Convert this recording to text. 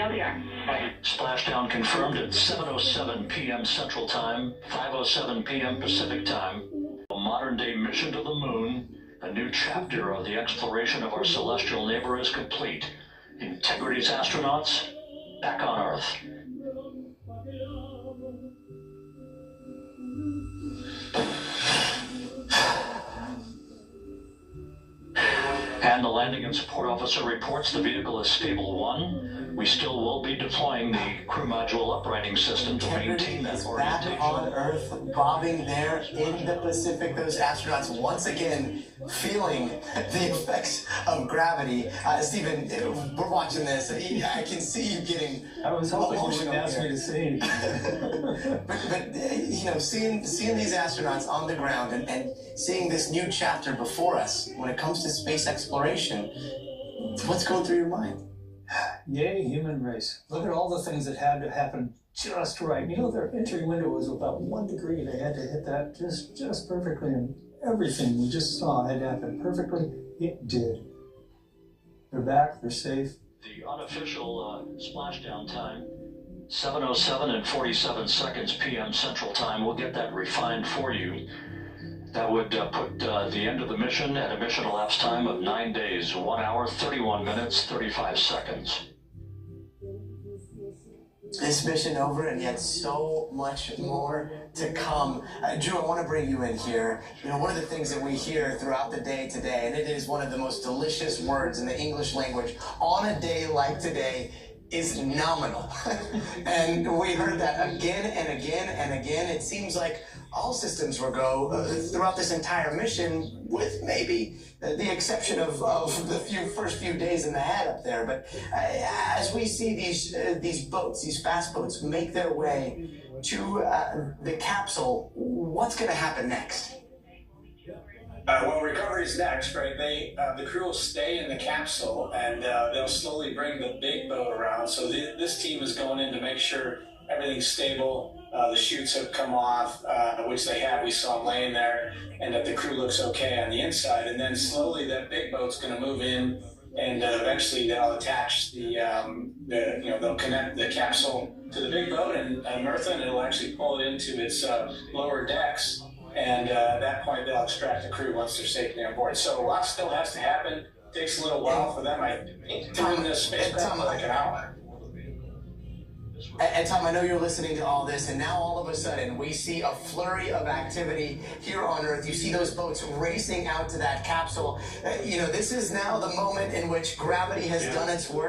LDR. Splashdown confirmed at 7:07 p.m. Central Time, 5:07 p.m. Pacific Time. A modern-day mission to the moon, a new chapter of the exploration of our celestial neighbor is complete. Integrity's astronauts back on Earth. And the landing and support officer reports the vehicle is stable 1. We still will be deploying the crew module uprighting system to maintain that orientation. Back on Earth, bobbing there in the Pacific. Those astronauts once again feeling the effects of gravity. Stephen, we're watching this. I can see you getting I was hoping you wouldn't ask me to say anything. but you know, seeing these astronauts on the ground and seeing this new chapter before us when it comes to space exploration, what's going through your mind? Yay, human race. Look at all the things that had to happen just right. You know, their entry window was about 1 degree. They had to hit that just perfectly, and everything we just saw had to happen perfectly. It did. They're back, they're safe. The unofficial splashdown time, 7:07 and 47 seconds p.m. Central Time. We'll get that refined for you. That would put the end of the mission at a mission elapsed time of 9 days, 1 hour, 31 minutes, 35 seconds. This mission over, and yet so much more to come. Drew, I want to bring you in here. You know, one of the things that we hear throughout the day today, and it is one of the most delicious words in the English language, on a day like today, is nominal. And we heard that again and again and again. It seems like all systems were go throughout this entire mission, with maybe the exception of the first few days in the head up there. But as we see these boats, these fast boats, make their way to the capsule, what's going to happen next? Well, recovery is next, right? The crew will stay in the capsule, and they'll slowly bring the big boat around. So this team is going in to make sure everything's stable. The chutes have come off, which they have. We saw them laying there, and that the crew looks okay on the inside. And then slowly that big boat's going to move in, and eventually they'll attach they'll connect the capsule to the big boat and unearth it, and it'll actually pull it into its lower decks. And at that point, they'll extract the crew once they're safely on board. So a lot still has to happen. It takes a little while for them. I think doing this spacecraft for like an hour. And Tom, I know you're listening to all this, and now all of a sudden we see a flurry of activity here on Earth. You see those boats racing out to that capsule. You know, this is now the moment in which gravity has done its work.